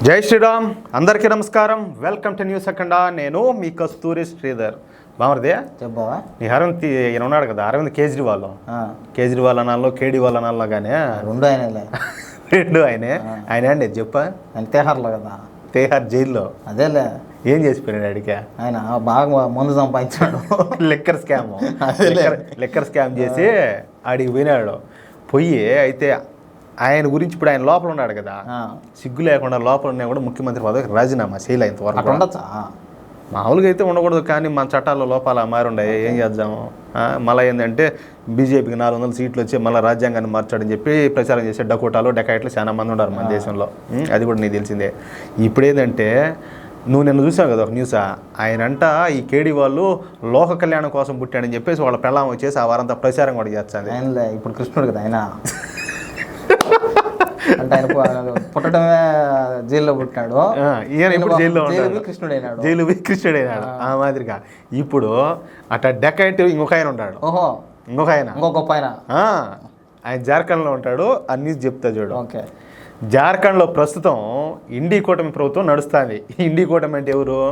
జై శ్రీరామ్, అందరికీ నమస్కారం. వెల్కమ్ టు న్యూస్ అఖండ. నేను మీ కస్తూరి శ్రీధర్. బామర్దే చెప్పావా? నీ అరవింద్ ఈయన ఉన్నాడు కదా, అరవింద్ కేజ్రీవాల్ అనాల్లో కేడీవాల్ అనాల్లో కానీ రెండు ఆయనలే. రెండు ఆయనే. ఆయన అండి చెప్పా, తేహార్లో కదా, తేహార్ జైల్లో. అదేలే. ఏం చేసిపోయాడు ఆడికి? ఆయన బాగా ముందు సంపాదించాడు. లిక్కర్ స్కామ్ చేసి ఆడికి పోయినాడు. పోయి అయితే ఆయన గురించి ఇప్పుడు ఆయన లోపల ఉన్నాడు కదా, సిగ్గు లేకుండా లోపల ఉన్నా కూడా ముఖ్యమంత్రి పదవికి రాజీనామా చేయలే ఇంతవరకు. ఉండొచ్చా? మామూలుగా అయితే ఉండకూడదు, కానీ మన చట్టాల్లో లోపాలు మారి ఉన్నాయి. ఏం చేద్దాము? మళ్ళీ ఏంటంటే బీజేపీకి 400 సీట్లు వచ్చి మళ్ళీ రాజ్యాంగాన్ని మార్చాడని చెప్పి ప్రచారం చేసే డకోటాలు డకాయిట్లు చాలా మంది ఉన్నారు మన దేశంలో. అది కూడా నీకు తెలిసిందే. ఇప్పుడు ఏంటంటే నువ్వు నిన్న చూసావు కదా ఒక న్యూస్, ఆయనంట ఈ కేడీ వాళ్ళు లోక కళ్యాణం కోసం పుట్టాడని చెప్పేసి వాళ్ళ పెళ్ళాం వచ్చేసి ఆ వారంతా ప్రచారం కూడా చేస్తుంది. ఆయనలే ఇప్పుడు కృష్ణుడు కదా ఆయన. అంటే ఆయన పుట్టడమే జైల్లో పుట్టాడు, ఈయన ఇప్పుడు జైల్లో జైలు కృష్ణుడు అయినాడు. ఆ మాదిరిగా ఇప్పుడు అట్లా డెకైట్ ఇంకొక ఆయన ఉంటాడు. ఓహో, ఇంకొక ఆయన ఆయన జార్ఖండ్లో ఉంటాడు. అన్నీ చెప్తా చూడు. ఓకే. జార్ఖండ్లో ప్రస్తుతం ఇండీ కూటమి ప్రభుత్వం నడుస్తుంది. ఇండీ కూటమి అంటే ఎవరు?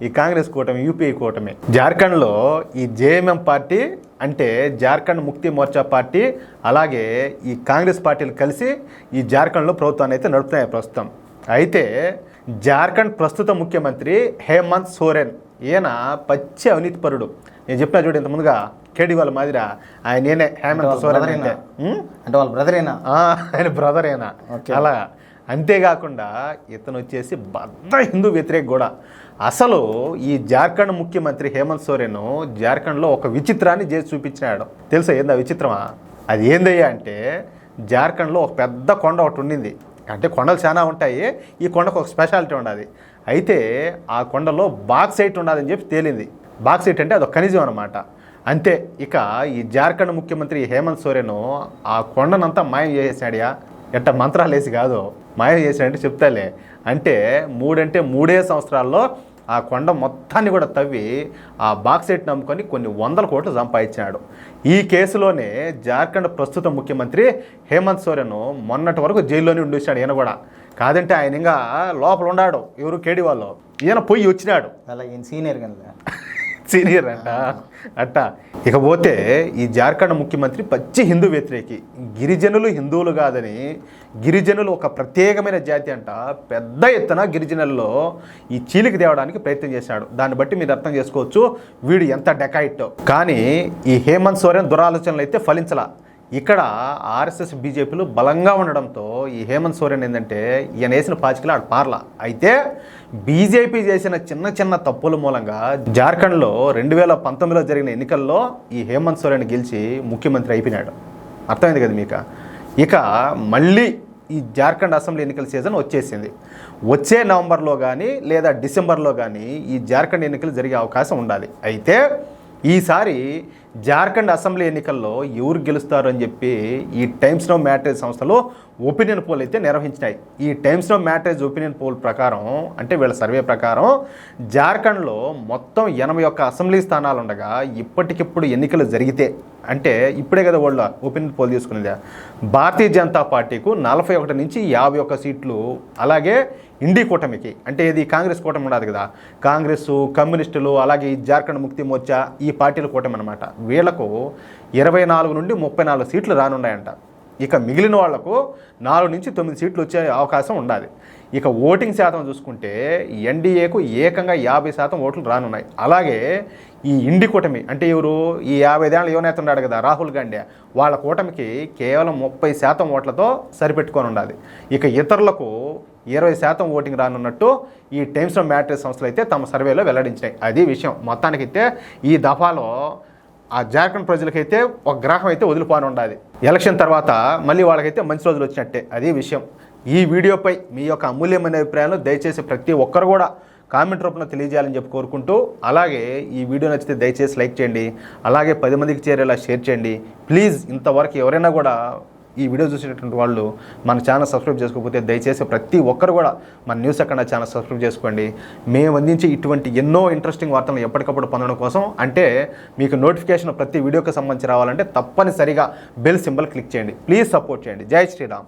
ఈ కాంగ్రెస్ కూటమి, యూపీఏ కూటమి. జార్ఖండ్లో ఈ జేఎంఎం పార్టీ అంటే జార్ఖండ్ ముక్తి మోర్చా పార్టీ, అలాగే ఈ కాంగ్రెస్ పార్టీలు కలిసి ఈ జార్ఖండ్లో ప్రభుత్వాన్ని అయితే నడుపుతున్నాయి ప్రస్తుతం. అయితే జార్ఖండ్ ప్రస్తుత ముఖ్యమంత్రి హేమంత్ సోరెన్. ఈయన పచ్చి అవినీతి పరుడు. నేను చెప్పినా చూడు ఇంత ముందుగా కేడీవాల్ మాదిరా ఆయన నేనే హేమంత్ సోరెన్ అంటే వాళ్ళ బ్రదరేనా? ఆయన బ్రదరేనా అలా. అంతేకాకుండా ఇతను వచ్చేసి బద్ద హిందూ వ్యతిరేక కూడా. అసలు ఈ జార్ఖండ్ ముఖ్యమంత్రి హేమంత్ సోరెన్ జార్ఖండ్లో ఒక విచిత్రాన్ని చేసి చూపించినాడు. తెలుసా ఏందా విచిత్రమా? అది ఏందయ్యా అంటే జార్ఖండ్లో ఒక పెద్ద కొండ ఒకటి ఉండింది. అంటే కొండలు చాలా ఉంటాయి, ఈ కొండకు ఒక స్పెషాలిటీ ఉండదు. అయితే ఆ కొండలో బాక్సైట్ ఉండదని చెప్పి తేలింది. బాక్సైట్ అంటే అదొక ఖనిజం అనమాట. అంతే. ఇక ఈ జార్ఖండ్ ముఖ్యమంత్రి హేమంత్ సోరెన్ ఆ కొండనంతా మాయం చేసేసాడియా. ఎట్ట మంత్రాలు వేసి కాదు, మాయం చేశాడంటే చెప్తాలే. అంటే 3 సంవత్సరాల్లో ఆ కొండ మొత్తాన్ని కూడా తవ్వి ఆ బాక్సైట్ నమ్ముకొని కొన్ని 100 కోట్లు సంపాదించాడు. ఈ కేసులోనే జార్ఖండ్ ప్రస్తుత ముఖ్యమంత్రి హేమంత్ సోరెన్ మొన్నటి వరకు జైల్లోనే ఉండేసాడు. ఈయన కూడా కాదంటే ఆయన ఇంకా లోపల ఉన్నాడు. ఎవరు? కేడీవాళ్ళు. ఈయన పోయి వచ్చినాడు. అలా ఈయన సీనియర్ అట్ట. ఇకపోతే ఈ జార్ఖండ్ ముఖ్యమంత్రి పచ్చి హిందూ వ్యతిరేకి. గిరిజనులు హిందువులు కాదని, గిరిజనులు ఒక ప్రత్యేకమైన జాతి అంట. పెద్ద ఎత్తున గిరిజనుల్లో ఈ చీలికి తేవడానికి ప్రయత్నం చేశాడు. దాన్ని బట్టి మీరు అర్థం చేసుకోవచ్చు వీడు ఎంత డెకాయిట్. కానీ ఈ హేమంత్ సోరెన్ దురాలోచనలు అయితే ఫలించలా. ఇక్కడ ఆర్ఎస్ఎస్ బీజేపీలు బలంగా ఉండడంతో ఈ హేమంత్ సోరెన్ ఏంటంటే ఈయన వేసిన పాచికలు ఆడ పార్లా. అయితే బీజేపీ చేసిన చిన్న తప్పుల మూలంగా జార్ఖండ్లో 2019లో జరిగిన ఎన్నికల్లో ఈ హేమంత్ సోరెన్ గెలిచి ముఖ్యమంత్రి అయిపోయినాడు. అర్థమైంది కదా మీకు? ఇక మళ్ళీ ఈ జార్ఖండ్ అసెంబ్లీ ఎన్నికల సీజన్ వచ్చేసింది. వచ్చే నవంబర్లో కానీ లేదా డిసెంబర్లో కానీ ఈ జార్ఖండ్ ఎన్నికలు జరిగే అవకాశం ఉండాలి. అయితే ఈసారి జార్ఖండ్ అసెంబ్లీ ఎన్నికల్లో ఎవరు గెలుస్తారు అని చెప్పి ఈ టైమ్స్ నౌ మ్యాటరేజ్ సంస్థలు ఒపీనియన్ పోల్ అయితే నిర్వహించినాయి. ఈ టైమ్స్ నౌ మ్యాటరేజ్ ఒపీనియన్ పోల్ ప్రకారం, అంటే వీళ్ళ సర్వే ప్రకారం, జార్ఖండ్లో మొత్తం 81 అసెంబ్లీ స్థానాలు ఉండగా ఇప్పటికిప్పుడు ఎన్నికలు జరిగితే, అంటే ఇప్పుడే కదా వాళ్ళు ఒపీనియన్ పోల్ తీసుకునేది, భారతీయ జనతా పార్టీకు 41 నుంచి 51 సీట్లు, అలాగే ఇండీ కూటమికి, అంటే ఇది కాంగ్రెస్ కూటమి ఉండదు కదా, కాంగ్రెస్, కమ్యూనిస్టులు, అలాగే ఈ జార్ఖండ్ ముక్తి మోర్చా ఈ పార్టీల కూటమి అనమాట, వీళ్లకు 24 నుండి 34 సీట్లు రానున్నాయంట. ఇక మిగిలిన వాళ్లకు 4 నుంచి 9 సీట్లు వచ్చే అవకాశం ఉండాలి. ఇక ఓటింగ్ శాతం చూసుకుంటే ఎన్డీఏకు ఏకంగా 50% ఓట్లు రానున్నాయి. అలాగే ఈ ఇండి కూటమి అంటే ఎవరు? ఈ 50 ఏళ్ళ యువనేత ఉన్నాడు కదా రాహుల్ గాంధీ, వాళ్ళ కూటమికి కేవలం 30% ఓట్లతో సరిపెట్టుకొని ఉండాలి. ఇక ఇతరులకు 20% ఓటింగ్ రానున్నట్టు ఈ టైమ్స్ ఆఫ్ మ్యాటరేజ్ సంస్థలు అయితే తమ సర్వేలో వెల్లడించినాయి. అది విషయం. మొత్తానికైతే ఈ దఫాలో ఆ జార్ఖండ్ ప్రజలకైతే ఒక గ్రహం అయితే వదిలిపోని ఉండాలి. ఎలక్షన్ తర్వాత మళ్ళీ వాళ్ళకైతే మంచి రోజులు వచ్చినట్టే. అదే విషయం. ఈ వీడియోపై మీ యొక్క అమూల్యమైన అభిప్రాయాలు దయచేసి ప్రతి ఒక్కరు కూడా కామెంట్ రూపంలో తెలియజేయాలని చెప్పి కోరుకుంటూ, అలాగే ఈ వీడియో నచ్చితే దయచేసి లైక్ చేయండి, అలాగే 10 మందికి చేరేలా షేర్ చేయండి. ప్లీజ్ ఇంతవరకు ఎవరైనా కూడా ఈ వీడియో చూసినటువంటి వాళ్ళు మన ఛానల్ సబ్స్క్రైబ్ చేసుకోకపోతే దయచేసి ప్రతి ఒక్కరు కూడా మన న్యూస్ అఖండ ఛానల్ సబ్స్క్రైబ్ చేసుకోండి. మేము అందించే ఇటువంటి ఎన్నో ఇంట్రెస్టింగ్ వార్తలను ఎప్పటికప్పుడు పొందడం కోసం, అంటే మీకు నోటిఫికేషన్ ప్రతి వీడియోకి సంబంధించి రావాలంటే తప్పనిసరిగా బెల్ సింబల్ క్లిక్ చేయండి. ప్లీజ్ సపోర్ట్ చేయండి. జై శ్రీరామ్.